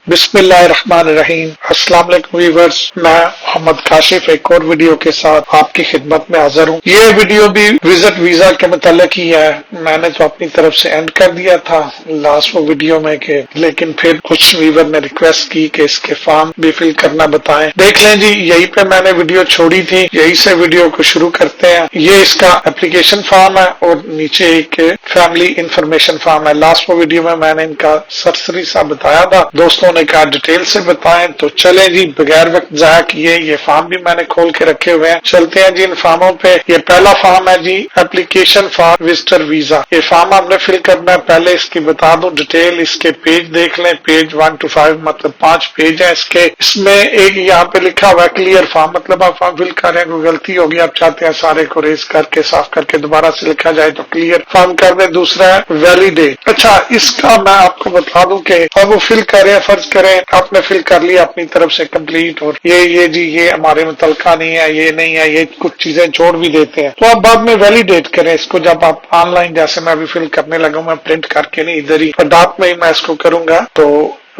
بسم اللہ الرحمن الرحیم۔ السلام علیکم ویورز، میں محمد کاشف ایک اور ویڈیو کے ساتھ آپ کی خدمت میں حاضر ہوں۔ یہ ویڈیو بھی وزٹ ویزا کے متعلق ہی ہے۔ میں نے تو اپنی طرف سے اینڈ کر دیا تھا لاسٹ ویڈیو میں کہ لیکن پھر کچھ ویور نے ریکویسٹ کی کہ اس کے فارم بھی فل کرنا بتائیں۔ دیکھ لیں جی، یہی پہ میں نے ویڈیو چھوڑی تھی، یہی سے ویڈیو کو شروع کرتے ہیں۔ یہ اس کا اپلیکیشن فارم ہے اور نیچے ایک فیملی انفارمیشن فارم ہے۔ لاسٹ ویڈیو میں نے ان کا سرسری سا بتایا تھا، دوستوں نے کہا ڈیٹیل سے بتائیں، تو چلیں جی بغیر وقت ضائع کیے یہ فارم بھی میں نے کھول کے رکھے ہوئے ہیں، چلتے ہیں جی ان فارموں پہ۔ یہ پہلا فارم ہے جی اپلیکیشن فار وزٹر ویزا۔ یہ فارم آپ نے فل کرنا ہے۔ پہلے اس کی بتا دوں ڈیٹیل، اس کے پیج دیکھ لیں، پیج 1 to 5 مطلب 5 پیج ہیں اس کے۔ اس میں ایک یہاں پہ لکھا ہوا ہے کلیئر فارم، مطلب آپ فارم فل کر رہے ہیں، کوئی غلطی ہوگی آپ چاہتے ہیں سارے کو ریز کر کے صاف کر کے دوبارہ سے لکھا جائے تو کلیئر فارم کر دیں۔ دوسرا ہے ویلیڈیٹ۔ اچھا، اس کا میں آپ کو بتا دوں کہ اب وہ فل کریں، فرض کریں آپ نے فل کر لیا اپنی طرف سے کمپلیٹ، اور یہ جی یہ ہمارے متعلقہ نہیں ہے، یہ نہیں ہے، یہ کچھ چیزیں چھوڑ بھی دیتے ہیں، تو آپ بعد میں ویلیڈیٹ کریں اس کو۔ جب آپ آن لائن جیسے میں ابھی فل کرنے لگا ہوں، میں پرنٹ کر کے نہیں ادھر ہی ڈاک میں ہی میں اس کو کروں گا، تو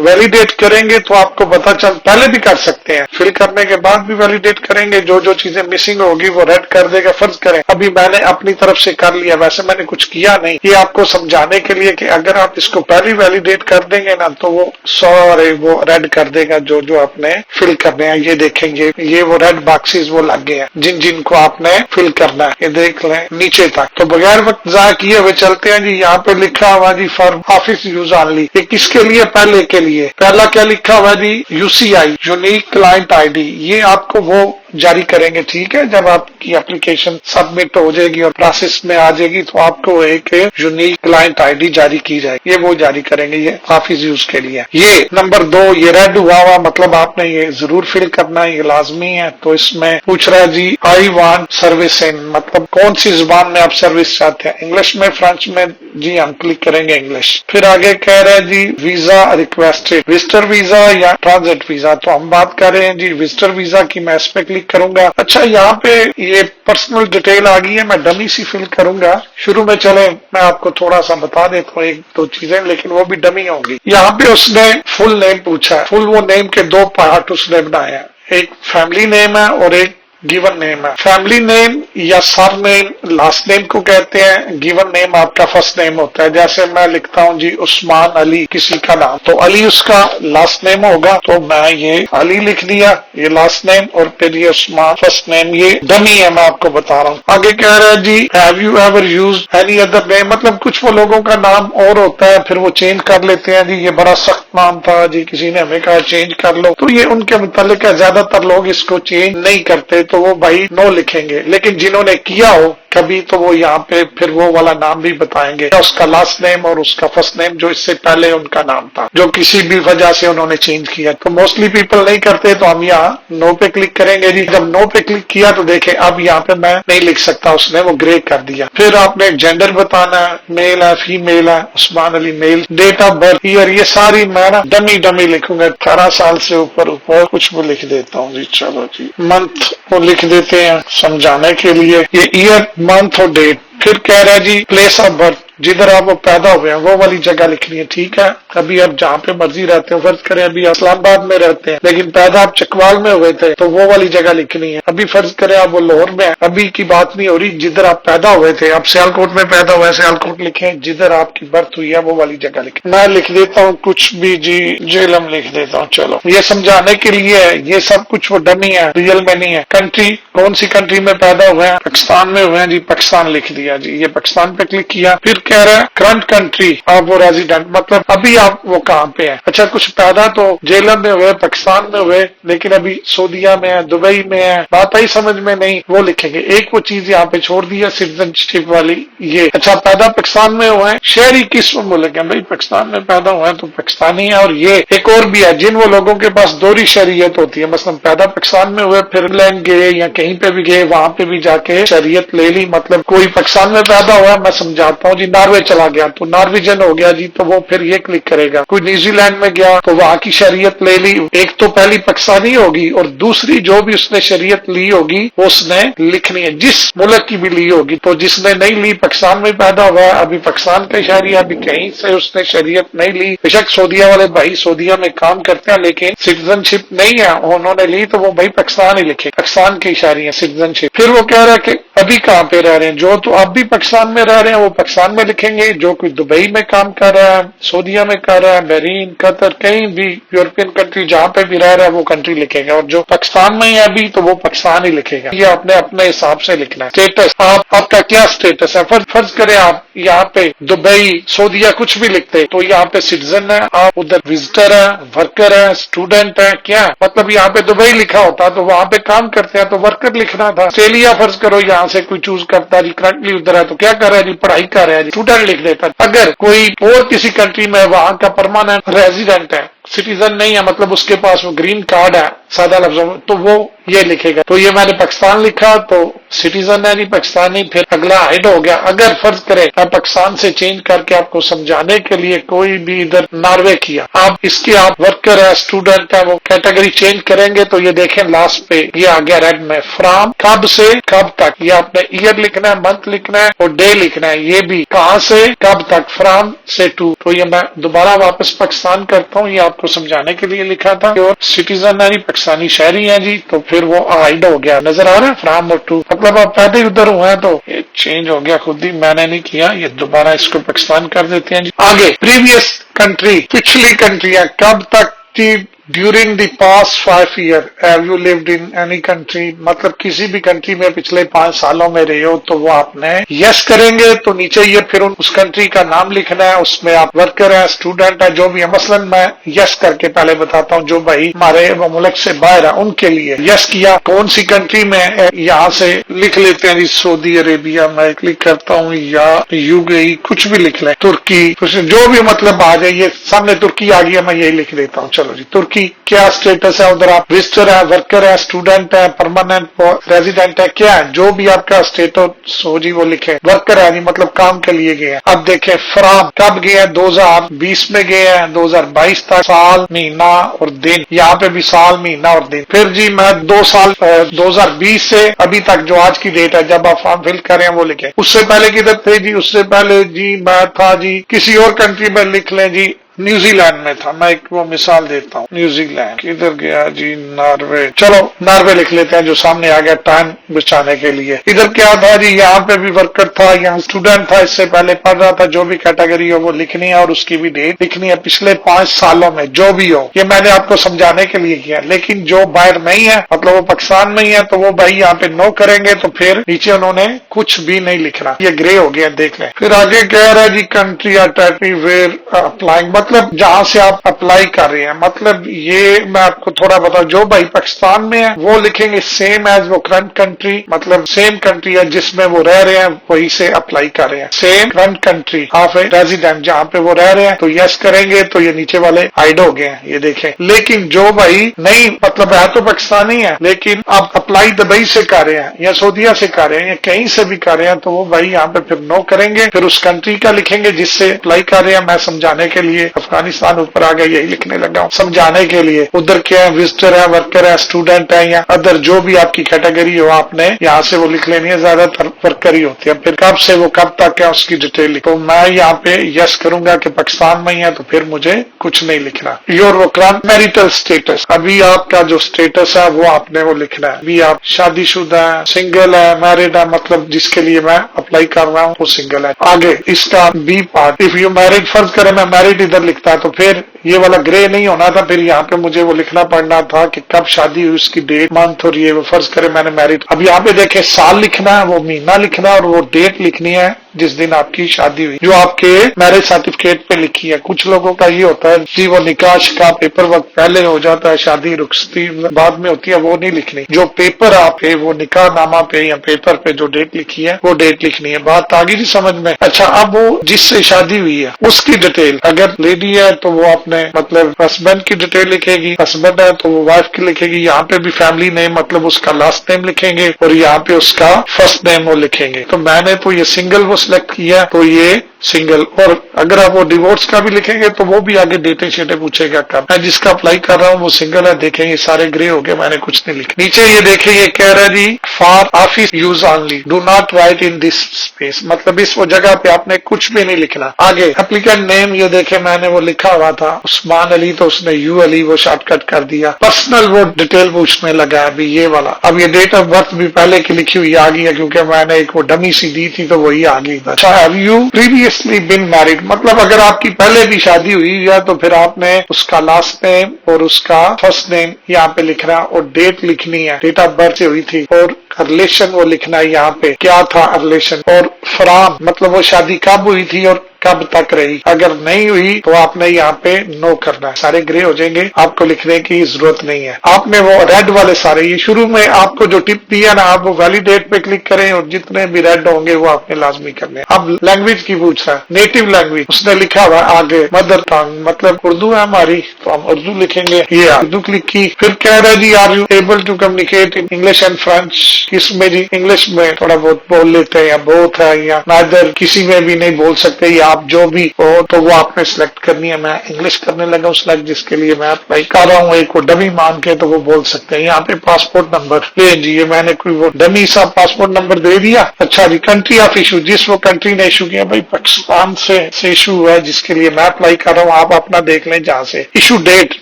ویلیڈیٹ کریں گے تو آپ کو پتا چل، پہلے بھی کر سکتے ہیں، فل کرنے کے بعد بھی ویلیڈیٹ کریں گے، جو چیزیں مسنگ ہوگی وہ ریڈ کر دے گا۔ فرض کریں ابھی میں نے اپنی طرف سے کر لیا، ویسے میں نے کچھ کیا نہیں، یہ آپ کو سمجھانے کے لیے کہ اگر آپ اس کو پہلی ویلیڈیٹ کر دیں گے نا تو وہ سارے وہ ریڈ کر دے گا جو آپ نے فل کرنے ہیں۔ یہ دیکھیں گے یہ وہ ریڈ باکسز وہ لگ گئے ہیں جن کو آپ نے فل کرنا ہے، یہ دیکھ لیں نیچے تک۔ تو بغیر وقت ضائع کیے ہوئے چلتے ہیں جی، یہاں پہ لکھا ہوا جی فار آفس یوز آنلی، یہ کس کے لیے؟ پہلے کے لیے۔ پہلا کیا لکھا ہوا جی؟ UCI یونیک کلائنٹ ID، یہ آپ کو وہ جاری کریں گے، ٹھیک ہے؟ جب آپ کی اپلیکیشن سبمٹ ہو جائے گی اور پروسیس میں آ جائے گی تو آپ کو ایک یونیک کلائنٹ ID جاری کی جائے گی، یہ وہ جاری کریں گے، یہ آفس یوز کے لیے۔ یہ نمبر 2، یہ ریڈ ہوا مطلب آپ نے یہ ضرور فل کرنا ہے، یہ لازمی ہے۔ تو اس میں پوچھ رہا ہے جی I want service in، مطلب کون سی زبان میں آپ سروس چاہتے ہیں، انگلش میں، فرینچ میں؟ جی ہم کلک کریں گے انگلش۔ پھر آگے کہہ رہے ہیں جی ویزا ریکویسٹڈ، وزٹر ویزا یا ٹرانزٹ ویزا، تو ہم بات کر رہے ہیں جی وزٹر ویزا کی، میں اس پہ کلک کروں گا۔ اچھا، یہاں پہ یہ پرسنل ڈیٹیل آ گئی ہے، میں ڈمی سی فل کروں گا شروع میں۔ چلیں میں آپ کو تھوڑا سا بتا دیتا ہوں ایک دو چیزیں، لیکن وہ بھی ڈمی ہوں گی۔ یہاں پہ اس نے فل نیم پوچھا ہے، فل وہ نیم کے 2 پارٹ اس نے بنائے ہیں، ایک فیملی نیم ہے اور ایک گیون نیم ہے۔ فیملی نیم یا سر نیم لاسٹ نیم کو کہتے ہیں، گیون نیم آپ کا فرسٹ نیم ہوتا ہے۔ جیسے میں لکھتا ہوں جی عثمان علی کسی کا نام، تو علی اس کا لاسٹ نیم ہوگا، تو میں یہ علی لکھ دیا، یہ لاسٹ نیم، اور پھر یہ عثمان فرسٹ نیم، یہ ڈمی ہے میں آپ کو بتا رہا ہوں۔ آگے کہہ رہا ہے جی have you ever used any other name, مطلب کچھ وہ لوگوں کا نام اور ہوتا ہے پھر وہ چینج کر لیتے ہیں، جی یہ بڑا سخت نام تھا جی، کسی نے ہمیں کہا چینج کر لو، تو یہ ان کے متعلق ہے، زیادہ تر لوگ اس کو چینج نہیں کرتے، تو وہ بھائی نو لکھیں گے، لیکن جنہوں نے کیا ہو کبھی تو وہ یہاں پہ پھر وہ والا نام بھی بتائیں گے، اس کا لاسٹ نیم اور اس کا فرسٹ نیم جو اس سے پہلے ان کا نام تھا، جو کسی بھی وجہ سے انہوں نے چینج کیا۔ تو موسٹلی پیپل نہیں کرتے، تو ہم یہاں نو پہ کلک کریں گے جی۔ جب نو پہ کلک کیا تو دیکھیں اب یہاں پہ میں نہیں لکھ سکتا، اس نے وہ گرے کر دیا۔ پھر آپ نے جینڈر بتانا ہے، میل ہے فیمیل ہے، عثمان علی میل، ڈیٹ آف برتھ ایئر، یہ ساری میں نا ڈمی لکھوں گا، 18 سال سے اوپر کچھ وہ لکھ دیتا ہوں جی۔ چلو جی منتھ وہ لکھ دیتے ہیں سمجھانے کے لیے، یہ ایئر منتھ اور ڈیٹ۔ پھر کہہ رہا ہے جی پلیس آف برتھ، جدھر آپ وہ پیدا ہوئے ہیں وہ والی جگہ لکھنی ہے، ٹھیک ہے؟ ابھی آپ جہاں پہ مرضی رہتے ہیں، فرض کریں ابھی اسلام آباد میں رہتے ہیں لیکن پیدا آپ چکوال میں ہوئے تھے تو وہ والی جگہ لکھنی ہے۔ ابھی فرض کریں آپ وہ لاہور میں ہیں، ابھی کی بات نہیں ہو رہی، جدھر آپ پیدا ہوئے تھے، آپ سیالکوٹ میں پیدا ہوئے، سیالکوٹ لکھیں، جدھر آپ کی برتھ ہوئی ہے وہ والی جگہ لکھیں۔ میں لکھ دیتا ہوں کچھ بھی جی، جیلم لکھ دیتا ہوں، چلو یہ سمجھانے کے لیے ہے، یہ سب کچھ وہ ڈمی ہے، ریئل میں نہیں ہے۔ کنٹری، کون سی کنٹری میں پیدا ہوئے ہیں؟ پاکستان میں ہوئے ہیں جی، پاکستان لکھ دیا جی، یہ پاکستان پہ کلک کیا۔ پھر کہہ رہا ہے کرنٹ کنٹری، آپ وہ ریزیڈنٹ، مطلب ابھی آپ وہ کہاں پہ ہیں۔ اچھا، کچھ پیدا تو جیلم میں ہوئے، پاکستان میں ہوئے، لیکن ابھی سعودیہ میں ہے، دبئی میں ہے، بات آئی سمجھ میں؟ نہیں، وہ لکھیں گے۔ ایک وہ چیز یہاں پہ چھوڑ دیا سٹیزن شپ والی، یہ اچھا پیدا پاکستان میں ہوئے ہیں، شہری کس ملک ہے؟ بھائی پاکستان میں پیدا ہوئے ہیں تو پاکستانی ہے۔ اور یہ ایک اور بھی ہے، جن وہ لوگوں کے پاس دوہری شہریت ہوتی ہے، مثلا پیدا پاکستان میں ہوئے پھر انگلینڈ گئے یا کہیں پہ بھی گئے، وہاں پہ بھی جا کے شہریت لے لی، مطلب کوئی پاکستان میں پیدا ہوا ہے، میں سمجھاتا ہوں جی، नॉर्वे चला गया तो नॉर्वेजन हो गया जी, तो वो फिर ये क्लिक करेगा। कोई न्यूजीलैंड में गया तो वहां की शरीयत ले ली, एक तो पहली पाकिस्तानी होगी और दूसरी जो भी उसने शरीयत ली होगी वो उसने लिखनी है, जिस मुल्क की भी ली होगी। तो जिसने नहीं ली, पाकिस्तान में पैदा हुआ है, अभी पाकिस्तान का शहरी, अभी कहीं से उसने शरीयत नहीं ली, बेशक सऊदीया वाले भाई सऊदीया में काम करते हैं लेकिन सिटीजनशिप नहीं है, उन्होंने ली तो वो भाई पाकिस्तान ही लिखे, पाकिस्तान की शहरी है सिटीजनशिप। फिर वो कह रहा है कि अभी कहाँ पे रह रहे हैं, जो तो अब भी पाकिस्तान में रह रहे हैं वो पाकिस्तान में लिखेंगे, जो कोई दुबई में काम कर रहा है, सऊदीया में कर रहा है, बहरीन, कतर, कहीं भी यूरोपियन कंट्री जहाँ पे भी रह रहा है वो कंट्री लिखेगा, और जो पाकिस्तान में है अभी तो वो पाकिस्तान ही लिखेगा। ये आपने अपने हिसाब से लिखना है। स्टेटस, आपका क्या स्टेटस है, फर्ज करें आप यहाँ पे दुबई, सऊदीया कुछ भी लिखते तो यहाँ पे सिटीजन है, आप उधर विजिटर है, वर्कर है, स्टूडेंट है, क्या मतलब यहाँ पे दुबई लिखा होता तो वहां पे काम करते हैं तो वर्कर लिखना था। ऑस्ट्रेलिया फर्ज करो यहाँ से कोई चूज करता जी, करंटली उधर है तो क्या कर रहा है जी, पढ़ाई कर रहा है जी, स्टूडेंट लिख देता। अगर कोई और किसी कंट्री में वहां का परमानेंट रेजिडेंट है, सिटीजन नहीं है, मतलब उसके पास वो ग्रीन कार्ड है सादा लफ्जों में, तो वो ये लिखेगा। तो ये मैंने पाकिस्तान लिखा तो सिटीजन है जी पाकिस्तानी। फिर अगला हाइड हो गया। अगर फर्ज करें मैं पाकिस्तान से चेंज करके आपको समझाने के लिए कोई भी इधर नॉर्वे किया, आप इसके आप वर्कर है, स्टूडेंट है, वो कैटेगरी चेंज करेंगे तो ये देखें लास्ट पे ये आ गया रेड में, फ्रॉम, कब से कब तक, ये आपने ईयर लिखना है, मंथ लिखना है और डे लिखना है। ये भी कहां से कब तक, फ्रॉम से टू। तो ये मैं दोबारा वापस पाकिस्तान करता हूँ, ये आपको समझाने के लिए लिखा था। और सिटीजन है जी पाकिस्तानी शहरी है जी, तो फिर वो हाइड हो गया, नजर आ रहा है फ्रॉम और टू, मतलब आप पहले उधर हुए हैं तो ये चेंज हो गया, खुद ही मैंने नहीं किया। ये दोबारा इसको पाकिस्तान कर देते हैं जी। आगे प्रीवियस कंट्री, पिछली कंट्रियां कब तक थी, during the past 5 year have you lived in any country, मतलब किसी भी कंट्री में पिछले 5 सालों में रहे हो तो वो आपने यस करेंगे। तो नीचे ये फिर उस कंट्री का नाम लिखना है, उसमें आप वर्कर है, स्टूडेंट है, जो भी है। मसलन मैं यस करके पहले बताता हूँ, जो भाई हमारे वो मुल्क से बाहर है उनके लिए यस किया। कौन सी कंट्री में, यहाँ से लिख लेते हैं जी सऊदी अरेबिया, मैं क्लिक करता हूँ, या यूएई, कुछ भी लिख लें, तुर्की, कुछ जो भी मतलब आ जाए। ये सामने तुर्की आ गया, मैं यही लिख देता हूँ। चलो जी, तुर्की क्या स्टेटस है, उधर आप विजिटर है, वर्कर है, स्टूडेंट है, परमानेंट रेजिडेंट है, क्या है, जो भी आपका स्टेटस हो जी वो लिखे। वर्कर है नहीं, मतलब काम के लिए गए हैं। अब देखें फ्रॉम, कब गए हैं, 2020 में गए हैं, 2022 तक, साल, महीना और दिन, यहाँ पे भी साल, महीना और दिन। फिर जी मैं 2 साल 2020 से अभी तक जो आज की डेट है जब आप फॉर्म फिल करें वो लिखे। उससे पहले किधर थे जी, उससे पहले जी मैं था जी किसी और कंट्री में, लिख लें जी न्यूजीलैंड में था। मैं एक वो मिसाल देता हूँ, न्यूजीलैंड किधर गया जी, नॉर्वे, चलो नॉर्वे लिख लेते हैं जो सामने आ गया टाइम बचाने के लिए। इधर क्या था जी, यहाँ पे भी वर्कर था, यहाँ स्टूडेंट था, इससे पहले पढ़ रहा था, जो भी कैटेगरी हो वो लिखनी है और उसकी भी डेट लिखनी है पिछले 5 सालों में जो भी हो। ये मैंने आपको समझाने के लिए किया। लेकिन जो बाहर नहीं है, मतलब वो पाकिस्तान में ही है, तो वो भाई यहाँ पे नो करेंगे तो फिर नीचे उन्होंने कुछ भी नहीं लिखना, ये ग्रे हो गया, देख लें। फिर आगे कह रहा है जी कंट्री या टेरिटरी वेयर अप्लाइंग, मतलब जहां से आप अप्लाई कर रहे हैं। मतलब ये मैं आपको थोड़ा बताऊं, जो भाई पाकिस्तान में है वो लिखेंगे सेम एज वो करंट कंट्री, मतलब सेम कंट्री है जिसमें वो रह रहे हैं वही से अप्लाई कर रहे हैं। Same current country of a resident, जहां पे वो रह रहे हैं तो यस करेंगे तो ये नीचे वाले हाइड हो गए हैं, ये देखें। लेकिन जो भाई नहीं, मतलब है तो पाकिस्तानी है लेकिन आप अप्लाई दुबई से कर रहे हैं या सऊदीया से कर रहे हैं या कहीं से भी कर रहे हैं, तो वो भाई यहाँ पे फिर नो करेंगे, फिर उस कंट्री का लिखेंगे जिससे अप्लाई कर रहे हैं। मैं समझाने के लिए अफगानिस्तान ऊपर आ गया, यही लिखने लगा हूं समझाने के लिए। उधर क्या है, विजिटर है, वर्कर है, स्टूडेंट है या अदर जो भी आपकी कैटेगरी हो, आपने यहाँ से वो लिख लेनी है, ज्यादातर वर्कर ही होती है। फिर कब से वो कब तक है उसकी डिटेल लिखो। मैं यहाँ पे यस करूंगा कि पाकिस्तान में ही है तो फिर मुझे कुछ नहीं लिखना। योर वो मैरिटल स्टेटस, अभी आपका जो स्टेटस है वो आपने वो लिखना है। अभी आप शादीशुदा है, सिंगल है, मैरिड है, मतलब जिसके लिए मैं अप्लाई कर रहा हूँ वो सिंगल है। आगे इसका B part, if you married, फर्ज करें मैं मैरिड इधर लिखता है तो फिर ये वाला ग्रे नहीं होना था, फिर यहाँ पे मुझे वो लिखना पड़ना था कि कब शादी हुई, उसकी डेट, मंथ, और ये फर्ज करें मैंने मैरिड। अब यहाँ पे देखे साल लिखना है, वो महीना लिखना है और वो डेट लिखनी है जिस दिन आपकी शादी हुई, जो आपके मैरिज सर्टिफिकेट पे लिखी है। कुछ लोगों का ये होता है जी वो निकाह का पेपर वर्क पहले हो जाता है, शादी रुखसती बाद में होती है, वो नहीं लिखनी। जो पेपर आप है वो निकाह नामा पे या पेपर पे जो डेट लिखी है वो डेट लिखनी है। बात आ गई जी समझ में। अच्छा, अब वो जिससे शादी हुई है उसकी डिटेल, अगर लेडी है तो वो अपने मतलब हस्बैंड की डिटेल लिखेगी, हस्बैंड है तो वो वाइफ की लिखेगी। यहाँ पे भी फैमिली नेम, मतलब उसका लास्ट नेम लिखेंगे और यहाँ पे उसका फर्स्ट नेम वो लिखेंगे। तो मैंने तो ये सिंगल वो सिलेक्ट किया तो ये सिंगल, और अगर आप वो डिवोर्स का भी लिखेंगे तो वो भी आगे डेटे शेटे पूछेगा कब। मैं जिसका अप्लाई कर रहा हूँ वो सिंगल है, देखें ये सारे ग्रे हो गए, मैंने कुछ नहीं लिखा। नीचे ये देखें, ये कह रहा है जी for office use only, do not write in this space, मतलब इस वो जगह पे आपने कुछ भी नहीं लिखना। आगे एप्लीकेंट नेम, ये देखे मैंने वो लिखा हुआ था उस्मान अली, तो उसने यू अली वो शॉर्टकट कर दिया। पर्सनल वो डिटेल पूछने लगा अभी ये वाला। अब ये डेट ऑफ बर्थ भी पहले की लिखी हुई आ गई है, क्योंकि मैंने एक वो डमी सी दी थी तो वही आ गई था। अच्छा, have you previously been married, मतलब अगर आपकी पहले भी शादी हुई है तो फिर आपने उसका लास्ट नेम और उसका फर्स्ट नेम यहाँ पे लिखना और डेट लिखनी है, डेट ऑफ बर्थ से हुई थी, और रिलेशन वो लिखना है यहाँ पे क्या था रिलेशन, और फ्रॉम मतलब वो शादी कब हुई थी और कब तक रही। अगर नहीं हुई तो आपने यहाँ पे नो करना है, सारे ग्रे हो जाएंगे, आपको लिखने की जरूरत नहीं है। आपने वो रेड वाले सारे, ये शुरू में आपको जो टिप दिया ना, आप वो वैलिडेट पे क्लिक करें और जितने भी रेड होंगे वो आपने लाजमी करने। अब लैंग्वेज की पूछ रहा है, नेटिव लैंग्वेज उसने लिखा हुआ आगे मदर टंग, मतलब उर्दू है हमारी तो हम उर्दू लिखेंगे, ये उर्दू क्लिक की। फिर कह रहा है जी are you able to communicate in English and French, इसमें जी इंग्लिश में थोड़ा बहुत बोल लेते हैं या बहुत है या नाइदर, किसी में भी नहीं बोल सकते, या आप जो भी हो तो वो आपने सिलेक्ट करनी है। मैं इंग्लिश करने लगा उस लैंग्वेज जिसके लिए मैं अप्लाई कर रहा हूँ, एक वो डमी मान के तो वो बोल सकते हैं। यहाँ पे पासपोर्ट नंबर ले जी, ये मैंने कोई वो डमी सा पासपोर्ट नंबर दे दिया। अच्छा जी, कंट्री ऑफ इशू, जिस वो कंट्री ने इशू किया, भाई पाकिस्तान से इशू हुआ है जिसके लिए मैं अप्लाई कर रहा हूँ, आप अपना देख लें जहाँ से। इशू डेट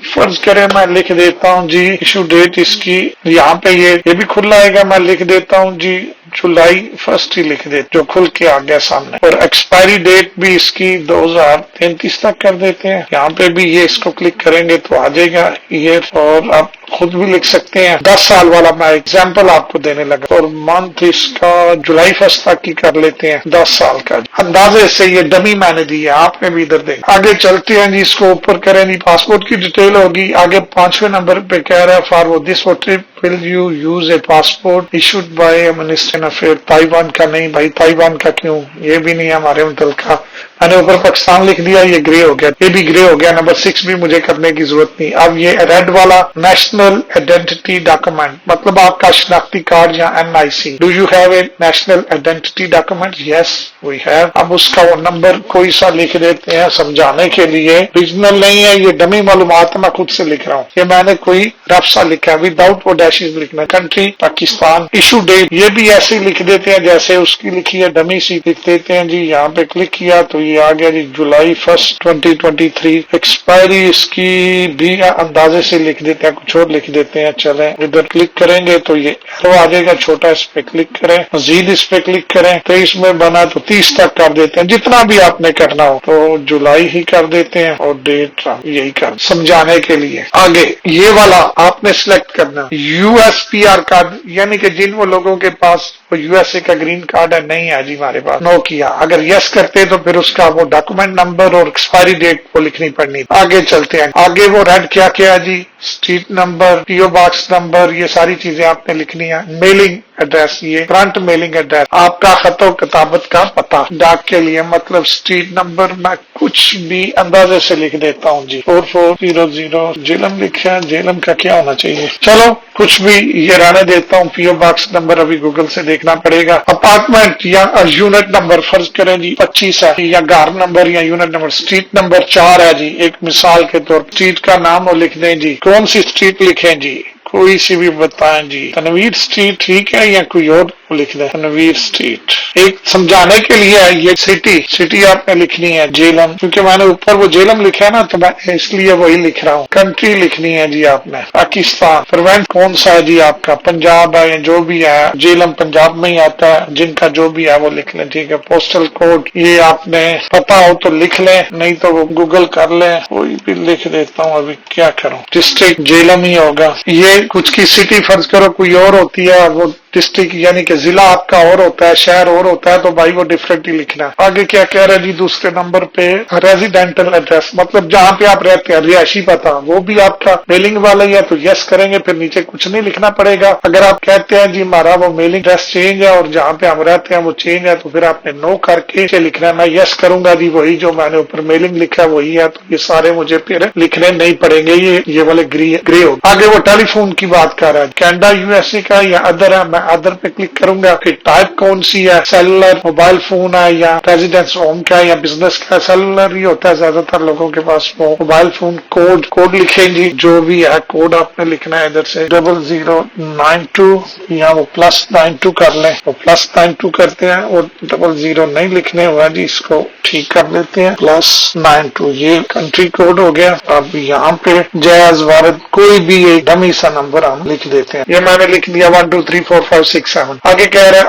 फर्ज करें मैं लिख देता हूँ जी, इशू डेट इसकी यहाँ पे ये भी खुला आएगा, मैं लिख देता हूँ जी जुलाई 1 ही लिख दे जो खुल के आ गया सामने, और एक्सपायरी डेट भी इसकी 2033 तक कर देते हैं। यहाँ पे भी ये इसको क्लिक करेंगे तो आ जाएगा ये, और आप खुद भी लिख सकते हैं 10 साल वाला, मैं एग्जाम्पल आपको देने लगा, और मंथ इसका जुलाई 1 तक की कर लेते हैं 10 साल का। अंदाजे से ये डमी मैंने दी है, आपने भी इधर दें। आगे चलते हैं जी, इसको ऊपर करें जी, पासपोर्ट की डिटेल होगी। आगे 5वें नंबर पे कह रहा है फॉर वो this trip will you use A passport issued by minister affair, Taiwan का नहीं भाई, ताइवान का क्यों, ये भी नहीं है हमारे मुल्क का। मैंने ऊपर पाकिस्तान लिख दिया, ये ग्रे हो गया, ये भी ग्रे हो गया। नंबर 6 भी मुझे करने की जरूरत नहीं। अब ये रेड वाला नेशनल आइडेंटिटी डॉक्यूमेंट, मतलब आपका शनाख्ती कार्ड या NIC, do you have a national identity document, yes we have. अब उसका वो नंबर कोई सा लिख देते हैं समझाने के लिए, ओरिजिनल नहीं है, ये डमी मालूमात मैं खुद से लिख रहा हूँ, ये मैंने कोई रफ सा लिखा है, विदाउट वो डैशेज लिखना। कंट्री पाकिस्तान, इशू डेट ये भी ऐसे लिख देते हैं जैसे उसकी लिखी है, डमी सी लिख देते हैं जी। यहाँ पे क्लिक किया तो ये आ गया जी जुलाई 1, 2023। एक्सपायरी इसकी भी अंदाजे से लिख देते हैं, कुछ और लिख देते हैं। चलें इधर क्लिक करेंगे तो ये एरो आ जाएगा छोटा, इस पे क्लिक करें, मजीद इस पे क्लिक करें, 23 में बना तो 30 तक कर देते हैं, जितना भी आपने करना हो तो जुलाई ही कर देते हैं, और डेट यही कर समझाने के लिए। आगे ये वाला आपने सिलेक्ट करना USPR कार्ड, यानी कि जिन वो लोगों के पास वो USA का ग्रीन कार्ड है, नहीं है जी हमारे पास, नो किया। अगर यस करते तो फिर उसका वो डॉक्यूमेंट नंबर और एक्सपायरी डेट को लिखनी पड़नी। आगे चलते हैं, आगे वो रेड क्या क्या है जी, street number, PO box number, ये सारी चीजें आपने लिखनी है। मेलिंग एड्रेस, ये फ्रंट मेलिंग एड्रेस, आपका खतो किताबत का पता डाक के लिए, मतलब स्ट्रीट नंबर मैं कुछ भी अंदाजे से लिख देता हूँ जी, 4400 जेलम लिखा है, जेलम का क्या होना चाहिए, चलो कुछ भी ये रहने देता हूँ। PO बॉक्स नंबर अभी गूगल से देखना पड़ेगा। अपार्टमेंट या यूनिट नंबर फर्ज करें जी 25 है, या घर नंबर या यूनिट नंबर। स्ट्रीट नंबर 4 है जी, एक मिसाल के तौर पर स्ट्रीट का नाम वो लिख दें जी, कौन सी स्ट्रीट लिखें जी, कोई सी भी बताएं जी, तनवीर स्ट्रीट ठीक है या कोई और लिख दें, तनवीर स्ट्रीट। एक समझाने के लिए है, ये सिटी आपने लिखनी है जेलम, क्योंकि मैंने ऊपर वो जेलम लिखा है ना तो मैं इसलिए वही लिख रहा हूँ। कंट्री लिखनी है जी आपने पाकिस्तान। प्रोवेंट कौन सा है जी आपका, पंजाब है या जो भी है, जेलम पंजाब में ही आता है, जिनका जो भी है वो लिख लें, ठीक है। पोस्टल कोड ये आपने पता हो तो लिख लें, नहीं तो वो गूगल कर लें, कोई भी लिख देता हूँ, अभी क्या करूँ, डिस्ट्रिक्ट जेलम ही होगा। ये कुछ की सिटी फर्ज करो कोई और होती है, वो डिस्ट्रिक्ट यानी कि जिला आपका और होता है, शहर और होता है, तो भाई वो डिफरेंट ही लिखना है। आगे क्या कह रहा है जी, दूसरे नंबर पे रेजिडेंटल एड्रेस, मतलब जहाँ पे आप रहते हैं, रिहायशी पता, वो भी आपका मेलिंग वाला ही है तो यस करेंगे, फिर नीचे कुछ नहीं लिखना पड़ेगा। अगर आप कहते हैं जी हमारा वो मेलिंग एड्रेस चेंज है और जहाँ पे हम रहते हैं वो चेंज है, तो फिर आपने नो करके लिखना है। मैं यस करूंगा जी, वही जो मैंने ऊपर मेलिंग लिखा है वही है, तो ये सारे मुझे फिर लिखने नहीं पड़ेंगे, ये वाले ग्रे हो। आगे वो टेलीफोन की बात कर रहा है, कैनेडा USA का या अदर है, मैं अदर पे क्लिक करूंगा, फिर टाइप कौन सी है, सेलुलर मोबाइल फोन है या रेजिडेंस होम का है या बिजनेस का। सेलुलर ही होता है ज्यादातर लोगों के पास। वो मोबाइल फोन कोड लिखेंगे, जो भी है कोड आपने लिखना है इधर से 0092 या वो +92 कर लें। वो +92 करते हैं और 00 नहीं लिखने हुआ जी, इसको ठीक कर लेते हैं +92। ये कंट्री कोड हो गया। अब यहाँ पे जयाज भारत कोई भी एक डमी सा नंबर हम लिख देते हैं। ये मैंने लिख दिया 1 2 3 4 5 6 7। आगे कह रहे हैं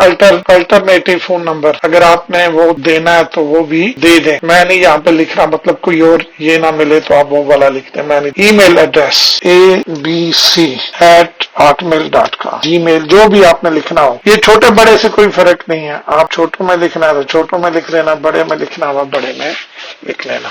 अल्टरनेटिव फोन नंबर, अगर आपने वो देना है तो वो भी दे दें। मैं नहीं यहाँ पे लिख रहा, मतलब कोई और ये ना मिले तो आप वो वाला लिख दें। मैंने ईमेल एड्रेस abc@hotmail.com, जीमेल जो भी आपने लिखना हो। ये छोटे बड़े से कोई फर्क नहीं है, आप छोटों में लिखना है तो छोटों में लिख लेना, बड़े में लिखना हो बड़े में लिख लेना,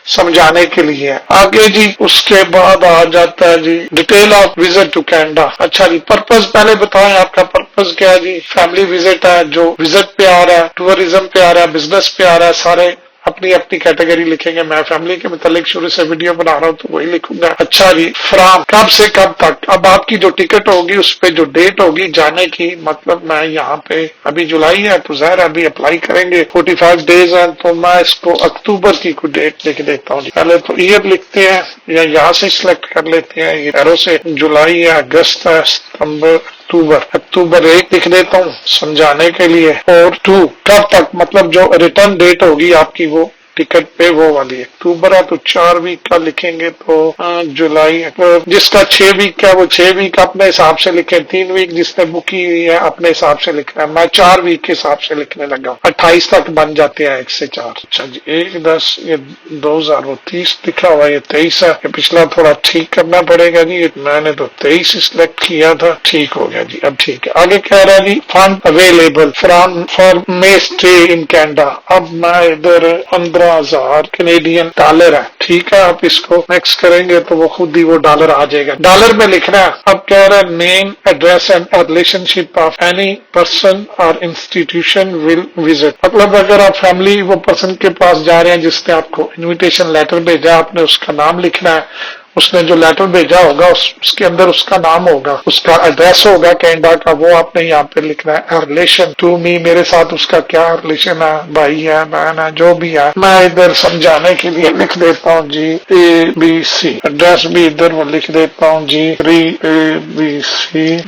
समझाने के लिए। आगे जी उसके बाद आ जाता है जी detail of visit to Canada. अच्छा जी, पर्पज पहले बताएं, आपका पर्पज क्या है जी। फैमिली विजिट है, जो विजिट पे आ रहा है, टूरिज्म पे आ रहा है, बिजनेस पे आ रहा है, सारे अपनी अपनी कैटेगरी लिखेंगे। मैं फैमिली के मुतालिक शुरू से वीडियो बना रहा हूँ तो वही लिखूंगा। अच्छा जी, फ्राम कब से कब तक। अब आपकी जो टिकट होगी उस पे जो डेट होगी जाने की, मतलब मैं यहाँ पे अभी जुलाई है तो ज़ाहिर अभी अप्लाई करेंगे, 45 डेज है, तो मैं इसको अक्टूबर की कोई डेट लिख देता हूँ। पहले तो ईयर लिखते हैं या यहाँ से सिलेक्ट कर लेते हैं, ये एरो से जुलाई है, अगस्त है, सितंबर, अक्टूबर 1 लिख देता हूँ समझाने के लिए। और 2 कब तक, मतलब जो रिटर्न डेट होगी आपकी वो टिकट पे वो वाली अक्टूबर है तो 4 वीक का लिखेंगे तो जुलाई। जिसका 6 वीक का वो 6 वीक अपने हिसाब से लिखे, 3 वीक जिसने बुक की हुई है अपने हिसाब से लिखना है। मैं 4 वीक के हिसाब से लिखने लगा, 28 तक बन जाते हैं 1 से 4। अच्छा जी, 1/10 ये 2030 लिखा हुआ, ये 23 है, ये पिछला थोड़ा ठीक करना पड़ेगा जी, मैंने तो 23 सिलेक्ट किया था, ठीक हो गया जी। अब ठीक है, आगे कह रहा है जी fund available for my stay in Canada. अब मैं इधर 15,000 कैनेडियन डॉलर है, ठीक है। आप इसको नेक्स्ट करेंगे तो वो खुद ही वो डॉलर आ जाएगा, डॉलर में लिखना है। अब कह रहा है name address and relationship of any person और इंस्टीट्यूशन विल विजिट। मतलब अगर आप फैमिली वो पर्सन के पास जा रहे हैं जिसने आपको इन्विटेशन लेटर भेजा, आपने उसका नाम लिखना है। उसने जो लेटर भेजा होगा उसके अंदर उसका नाम होगा, उसका एड्रेस होगा कनाडा का, वो आपने यहाँ पे लिखना है। रिलेशन टू मी, मेरे साथ उसका क्या रिलेशन है, भाई है, बहन है, जो भी है। मैं इधर समझाने के लिए लिख देता हूँ जी ABC। एड्रेस भी इधर वो लिख देता हूँ जी 3ABC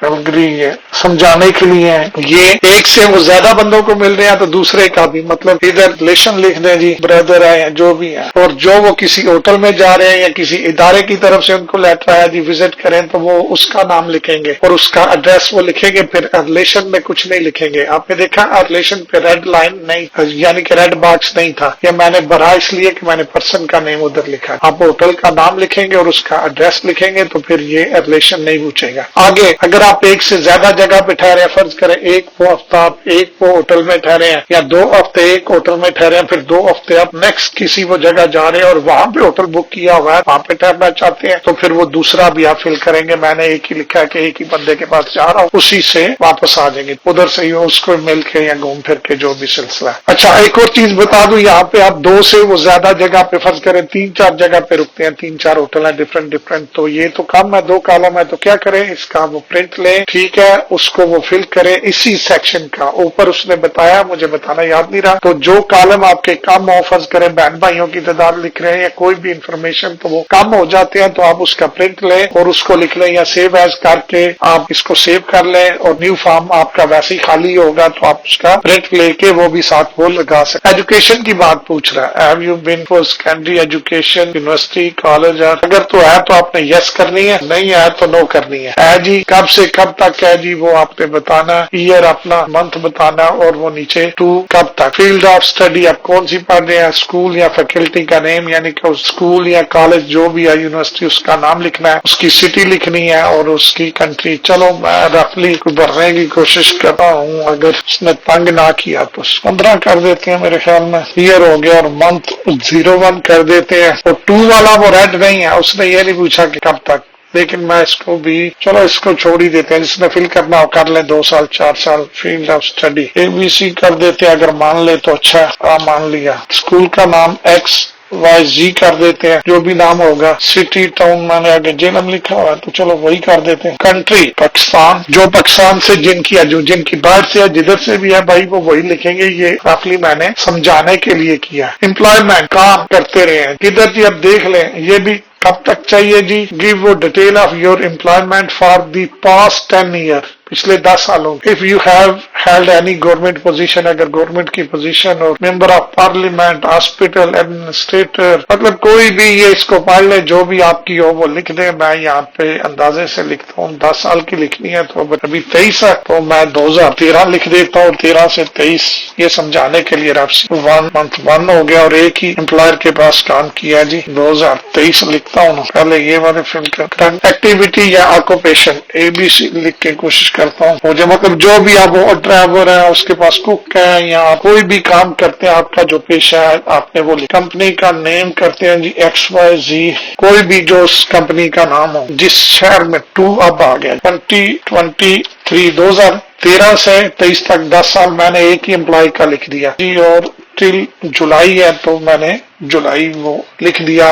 कैलगरी है, समझाने के लिए है। ये एक से वो ज्यादा बंदों को मिल रहे हैं तो दूसरे का भी, मतलब इधर रिलेशन लिख दें जी, ब्रदर है या जो भी है। और जो वो किसी होटल में जा रहे हैं या किसी इदारे की तरफ से उनको लेटर आया जी विजिट करें, तो वो उसका नाम लिखेंगे और उसका एड्रेस वो लिखेंगे। फिर रिलेशन में कुछ नहीं लिखेंगे। आपने देखा रिलेशन पे रेड लाइन नहीं, यानी कि रेड बॉक्स नहीं था, या मैंने भरा इसलिए कि मैंने पर्सन का नेम उधर लिखा। आप होटल का नाम लिखेंगे और उसका एड्रेस लिखेंगे तो फिर ये रिलेशन नहीं पूछेगा। आगे अगर आप एक से ज्यादा जगह पे ठहरे, फर्ज करें एक वो हफ्ता आप एक वो होटल में ठहरे हैं या 2 हफ्ते एक होटल में ठहरे हैं, फिर 2 हफ्ते आप नेक्स्ट किसी वो जगह जा रहे हैं और वहां पे होटल बुक किया हुआ है, वहां पे ठहरना चाहते हैं, तो फिर वो दूसरा भी आप फिल करेंगे। मैंने एक ही लिखा है कि एक ही बंदे के पास जा रहा हूँ, उसी से वापस आ जाएंगे, उधर से ही उसको मिल के या घूम फिर के जो भी सिलसिला है। अच्छा, एक और चीज बता दूं, यहाँ पे आप 2 से वो ज्यादा जगह पे फर्ज करें 3-4 जगह पे रुकते हैं, 3-4 होटल है डिफरेंट, तो ये तो कम है, 2 कॉलम है, तो क्या करें, इसका वो प्रिंट लें, ठीक है, उसको वो फिल करें इसी सेक्शन का। ऊपर उसने बताया, मुझे बताना याद नहीं रहा, तो जो कॉलम आपके कम हो, फर्ज करें बहन भाइयों की तादाद लिख रहे हैं या कोई भी इंफॉर्मेशन, तो वो कम हो जाते हैं, तो आप उसका प्रिंट लें और उसको लिख लें या सेव एज करके आप इसको सेव कर लें। और न्यू फॉर्म आपका वैसे ही खाली होगा तो आप उसका प्रिंट लेके वो भी साथ वो लगा सकते। एजुकेशन की बात पूछ रहा है, have you been for secondary education, university, college? अगर तो है तो आपने यस करनी है, नहीं है तो नो करनी है जी। कब से कब तक है जी, वो आपने बताना, ईयर अपना, मंथ बताना और वो नीचे टू कब तक। फील्ड ऑफ स्टडी आप कौन सी पढ़ रहे हैं, स्कूल या फैकल्टी का नेम, यानी कि स्कूल या कॉलेज जो भी है, यूनिवर्सिटी, उसका नाम लिखना है, उसकी सिटी लिखनी है और उसकी कंट्री। चलो मैं रफली भरने की कोशिश कर रहा हूँ, अगर उसने तंग ना किया तो 15 कर देते हैं मेरे ख्याल में। ईयर हो गया और मंथ 01 कर देते हैं। और 2 वाला वो रेड नहीं है, उसने ये नहीं पूछा कि कब तक, लेकिन मैं इसको भी, चलो इसको छोड़ ही देते हैं, जिसने फिल करना हो कर ले, 2 साल 4 साल। फील्ड ऑफ स्टडी ABC कर देते हैं, अगर मान ले तो अच्छा, मान लिया। स्कूल का नाम X XYZ कर देते हैं, जो भी नाम होगा। सिटी टाउन मैंने आगे जेलम लिखा हुआ है तो चलो वही कर देते हैं। कंट्री पाकिस्तान, जो पाकिस्तान से जिनकी है, जो जिनकी बाहर से है, जिधर से भी है भाई वो वही लिखेंगे। ये काफी मैंने समझाने के लिए किया। एम्प्लॉयमेंट, काम करते रहे हैं। किधर जी अब देख लें, ये भी कब तक चाहिए जी। गिव वो detail of your employment for the past 10 year, पिछले 10 सालों। If you have held any government position, अगर गवर्नमेंट की पोजीशन और member of parliament, hospital administrator, मतलब कोई भी ये इसको पढ़ ले, जो भी आपकी हो वो लिख दे। मैं यहाँ पे अंदाजे से लिखता हूँ 10 साल की लिखनी है तो अभी 23 है तो मैं 2013 लिख देता हूँ। 13 से 23 ये समझाने के लिए रफ 1 मंथ 1 हो गया और एक ही एम्प्लॉयर के पास काम किया जी। 2023 लिखता हूँ। पहले ये वाले फिल कर एक्टिविटी या ऑक्यूपेशन ABC लिख के कोशिश करता हूँ। मुझे मतलब जो भी आप ड्राइवर है, उसके पास कुक है या कोई भी काम करते हैं, आपका जो पेशा है आपने वो लिखा। कंपनी का नेम करते हैं जी XYZ, कोई भी जो उस कंपनी का नाम हो, जिस शहर में 2 अब आ गया। 2013 से 23 तक 10 साल मैंने एक ही एम्प्लॉय का लिख दिया जी। और टिल जुलाई है तो मैंने जुलाई वो लिख दिया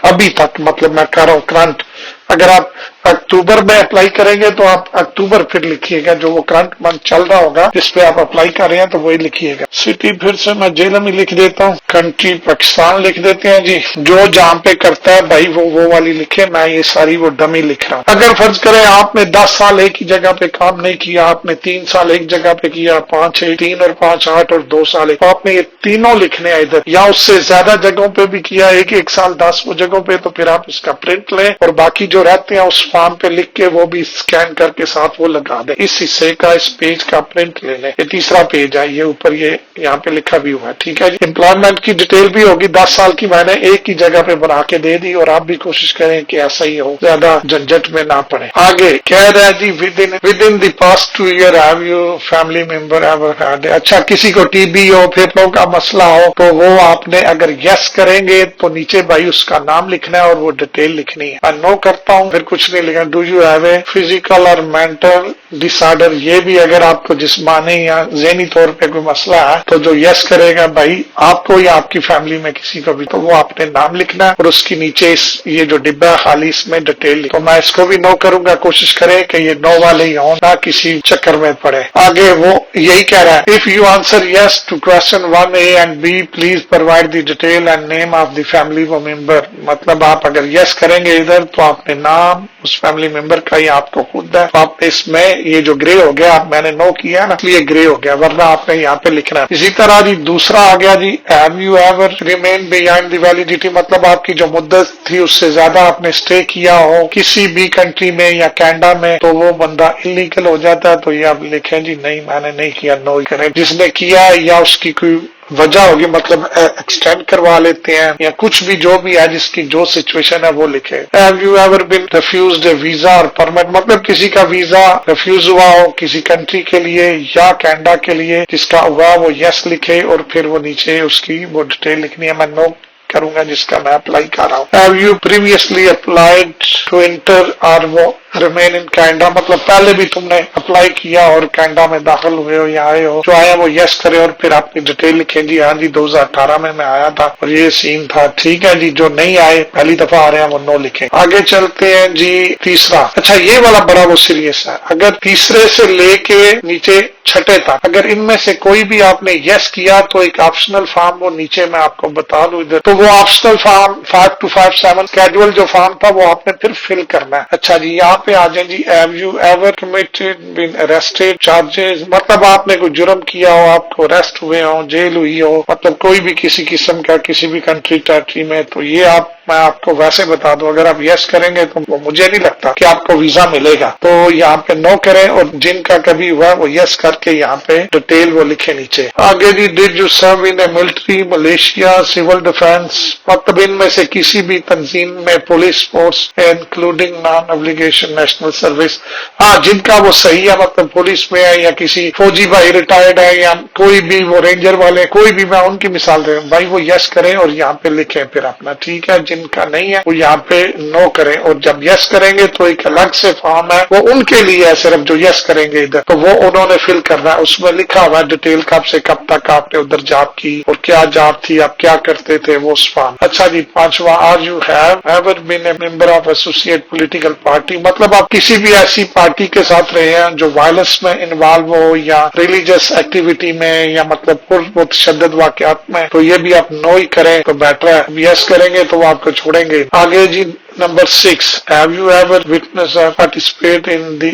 अभी तक, मतलब मैं कर रहा हूँ करंट। अगर आप अक्टूबर में अप्लाई करेंगे तो आप अक्टूबर फिर लिखिएगा, जो वो करंट मंथ चल रहा होगा जिस पे आप अप्लाई कर रहे हैं तो वही लिखिएगा। सिटी फिर से मैं जेलम ही लिख देता हूँ। कंट्री पाकिस्तान लिख देते हैं जी। जो जहाँ पे करता है भाई वो वाली लिखे, मैं ये सारी वो डमी लिख रहा हूँ। अगर फर्ज करें आपने 10 साल एक ही जगह पे काम नहीं किया, आपने 3 साल एक जगह पे किया, 5 6 3 और 5 8 और 2 साल, तो आपने ये तीनों लिखने हैं इधर, या उससे ज्यादा जगहों पे भी किया, एक साल 10 जगहों पे, तो फिर आप इसका प्रिंट लें और बाकी जो रहते हैं उस फॉर्म पे लिख के वो भी स्कैन करके साथ वो लगा दें। इस हिस्से का, इस पेज का प्रिंट ले लें। ये तीसरा पेज है, ये ऊपर ये यहाँ पे लिखा भी हुआ है, ठीक है जी। एम्प्लॉयमेंट की डिटेल भी होगी। 10 साल की मैंने एक ही जगह पे बना के दे दी और आप भी कोशिश करें कि ऐसा ही हो, ज्यादा झंझट में ना पड़े। आगे कह रहा है जी within the past 2 year have you family member ever had, अच्छा किसी को TB हो, फेफड़ों का मसला हो तो वो आपने अगर यस करेंगे तो नीचे भाई उसका नाम लिखना है और वो डिटेल लिखनी है। मैं नो करता हूँ फिर कुछ नहीं लिखना। Do you have a physical और मेंटल डिसऑर्डर, ये भी अगर आपको जिस्मानी या ज़हनी तौर पे कोई मसला है तो जो यस करेगा भाई आपको या आपकी फैमिली में किसी को भी, तो वो आपने नाम लिखना है और उसके नीचे ये जो डिब्बा खाली इसमें डिटेल लिखो। मैं इसको भी नो करूंगा। कोशिश करें कि ये नो वाले ही हो, ना किसी चक्कर में पड़े। आगे वो यही कह रहा है, if you answer yes to question 1A and B please provide the detail and name of the family member. मतलब आप अगर यस करेंगे इधर तो आपने नाम उस फैमिली मेंबर का ही आपको खुद है। तो आप इसमें ये जो ग्रे हो गया, मैंने नो किया ना इसलिए ग्रे हो गया, वरना आपने यहाँ पे लिखना है। इसी तरह जी दूसरा आ गया जी, have you ever remain beyond the validity, मतलब आपकी जो मुद्दत थी उससे ज्यादा आपने स्टे किया हो किसी भी कंट्री में या कनाडा में, तो वो बंदा इलीगल हो जाता है। तो ये आप लिखें जी नहीं मैंने नहीं किया, नो करें। जिसने किया या उसकी कोई वजह होगी, मतलब एक्सटेंड करवा लेते हैं या कुछ भी जो भी है जिसकी जो सिचुएशन है वो लिखे। Have you ever been refused a visa or permit, मतलब किसी का वीजा रिफ्यूज हुआ हो किसी कंट्री के लिए या कनाडा के लिए, जिसका हुआ वो यस लिखे और फिर वो नीचे उसकी वो डिटेल लिखनी है। मैं नो करूंगा जिसका मैं अप्लाई कर रहा हूँ। Have you previously applied to enter और वो रिमेन इन कनाडा, मतलब पहले भी तुमने अप्लाई किया और कनाडा में दाखिल हुए हो या आए हो, जो आया वो यस करे और फिर आपकी डिटेल लिखें जी। हाँ जी 2018 में मैं आया था और ये सीन था, ठीक है जी। जो नहीं आए पहली दफा आ रहे हैं वो नो लिखें। आगे चलते हैं जी तीसरा, अच्छा ये वाला बड़ा वो सीरियस है। अगर तीसरे से लेके नीचे छठे तक अगर इनमें से कोई भी आपने यस किया तो एक ऑप्शनल फॉर्म वो नीचे मैं आपको बता दूं इधर, तो वो ऑप्शनल फॉर्म 5257 कैजुअल जो फॉर्म था वो आपने फिर फिल करना है। अच्छा जी यहाँ पे आ जाए जी, have you ever committed been arrested charges, मतलब आपने कोई जुर्म किया हो, आपको अरेस्ट हुए हो, जेल हुई हो, मतलब कोई भी किसी किस्म का किसी भी कंट्री टेरिटरी में, तो ये आप मैं आपको वैसे बता दूं अगर आप यस करेंगे तो मुझे नहीं लगता कि आपको वीजा मिलेगा। तो यहाँ पे नो करें और जिनका कभी हुआ वो यस करके यहाँ पे डिटेल वो लिखे नीचे। आगे जी, did you serve in a military, Malaysia, civil defence, मतलब इनमें से किसी भी तंजीम में, police force including non obligation national service. हाँ जिनका वो सही है, मतलब पुलिस में है या किसी फौजी भाई रिटायर्ड है या कोई भी वो रेंजर वाले, कोई भी, मैं उनकी मिसाल दे भाई वो यस करें और यहाँ पे लिखें फिर अपना, ठीक है। جن کا نہیں ہے وہ یہاں پہ نو کریں، اور جب یس کریں گے تو ایک الگ سے فارم ہے وہ ان کے لیے ہے صرف جو یس کریں گے ادھر، تو وہ انہوں نے فل کرنا ہے، اس میں لکھا ہوا ہے ڈیٹیل کب سے کب تک آپ نے ادھر جاب کی اور کیا جاب تھی، آپ کیا کرتے تھے، وہ اس فارم۔ اچھا جی، پانچواں، are you have ever been a member of associate political party, مطلب آپ کسی بھی ایسی پارٹی کے ساتھ رہے ہیں جو وائلنس میں انوالو ہو یا ریلیجس ایکٹیویٹی میں یا مطلب متشدد واقعات میں، تو یہ بھی آپ نو ہی کریں تو بیٹر ہے، یس کریں گے تو وہ آپ کو چھوڑیں گے۔ آگے جی number 6، have you ever witness or participate in the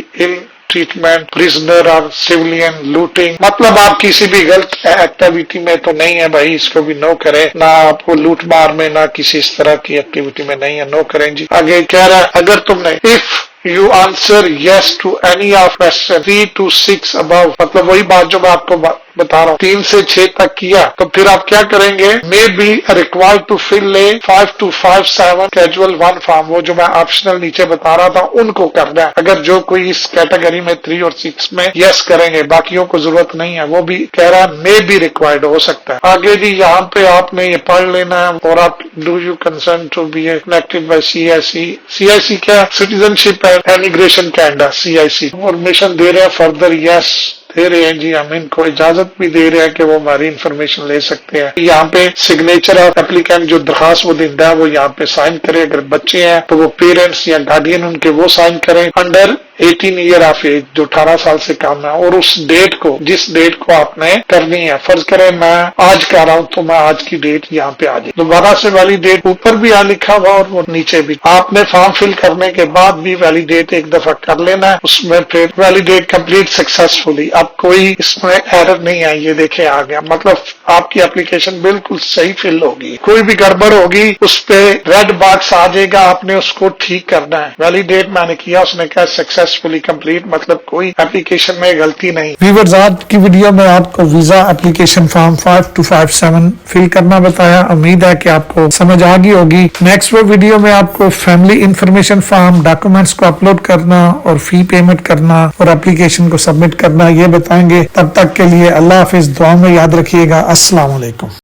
treatment prisoner or civilian looting, مطلب آپ کسی بھی غلط ایکٹیویٹی میں تو نہیں ہے بھائی، اس کو بھی نو کریں، نہ آپ کو لوٹ مار میں نہ کسی اس طرح کی ایکٹیویٹی میں نہیں ہے، نو کریں جی۔ آگے کہہ رہا ہے اگر تم نے You answer yes to any of question 3 to 6 above، مطلب وہی بات جو میں آپ کو بتا رہا ہوں، 3 سے 6 تک کیا تو پھر آپ کیا کریں گے، may be required to fill a 5 to 5-7 schedule 1 form, وہ جو میں آپشنل نیچے بتا رہا تھا ان کو کرنا ہے، اگر جو کوئی اس کیٹیگری میں 3 اور 6 میں یس کریں گے، باقیوں کو ضرورت نہیں ہے، وہ بھی کہہ رہا ہے may be required، ہو سکتا ہے۔ آگے جی یہاں پہ آپ نے یہ پڑھ لینا ہے، اور آپ do you consent to be connected by CIC کیا سٹیزن شپ امیگریشن کینیڈا، CIC انفارمیشن دے رہے ہیں، فردر یس دے رہے ہیں جی، ہم ان کو اجازت بھی دے رہے ہیں کہ وہ ہماری انفارمیشن لے سکتے ہیں۔ یہاں پہ سگنیچر آف اپلیکینٹ، جو درخواست وہ دیتا ہے وہ یہاں پہ سائن کرے، اگر بچے ہیں تو وہ پیرنٹس یا گارڈین ان کے وہ سائن کریں، انڈر 18 ایئر آف ایج، جو 18 سال سے کم ہے، اور اس ڈیٹ کو جس ڈیٹ کو آپ نے کرنی ہے، فرض کریں میں آج کر رہا ہوں تو میں آج کی ڈیٹ یہاں پہ آ جائے، دوبارہ سے ویلیڈیٹ اوپر بھی لکھا ہوا اور وہ نیچے بھی، آپ نے فارم فل کرنے کے بعد بھی ویلیڈیٹ ایک دفعہ کر لینا ہے، اس میں پھر ویلیڈیٹ کمپلیٹ سکسیسفلی، اب کوئی اس میں ایرر نہیں ہے، یہ دیکھیں آ گیا، مطلب آپ کی اپلیکیشن بالکل صحیح فل ہوگی، کوئی بھی گڑبڑ ہوگی اس پہ ریڈ باکس آ جائے گا، آپ نے اس کو ٹھیک کرنا ہے۔ ویلیڈیٹ میں نے کیا، اس نے کہا سکسیسفلی کمپلیٹ، مطلب کوئی اپلیکیشن میں غلطی نہیں۔ ویورز، آج کی ویڈیو میں آپ کو ویزا اپلیکیشن فارم 5 to 5-7 فل کرنا بتایا، امید ہے کہ آپ کو سمجھ آ گئی ہوگی۔ نیکسٹ ویڈیو میں آپ کو فیملی انفارمیشن فارم، ڈاکومنٹس کو اپلوڈ کرنا اور فی پیمنٹ کرنا اور اپلیکیشن کو سبمٹ کرنا یہ بتائیں گے۔ تب تک کے لیے اللہ حافظ، دعا میں یاد رکھیے گا۔ السلام علیکم۔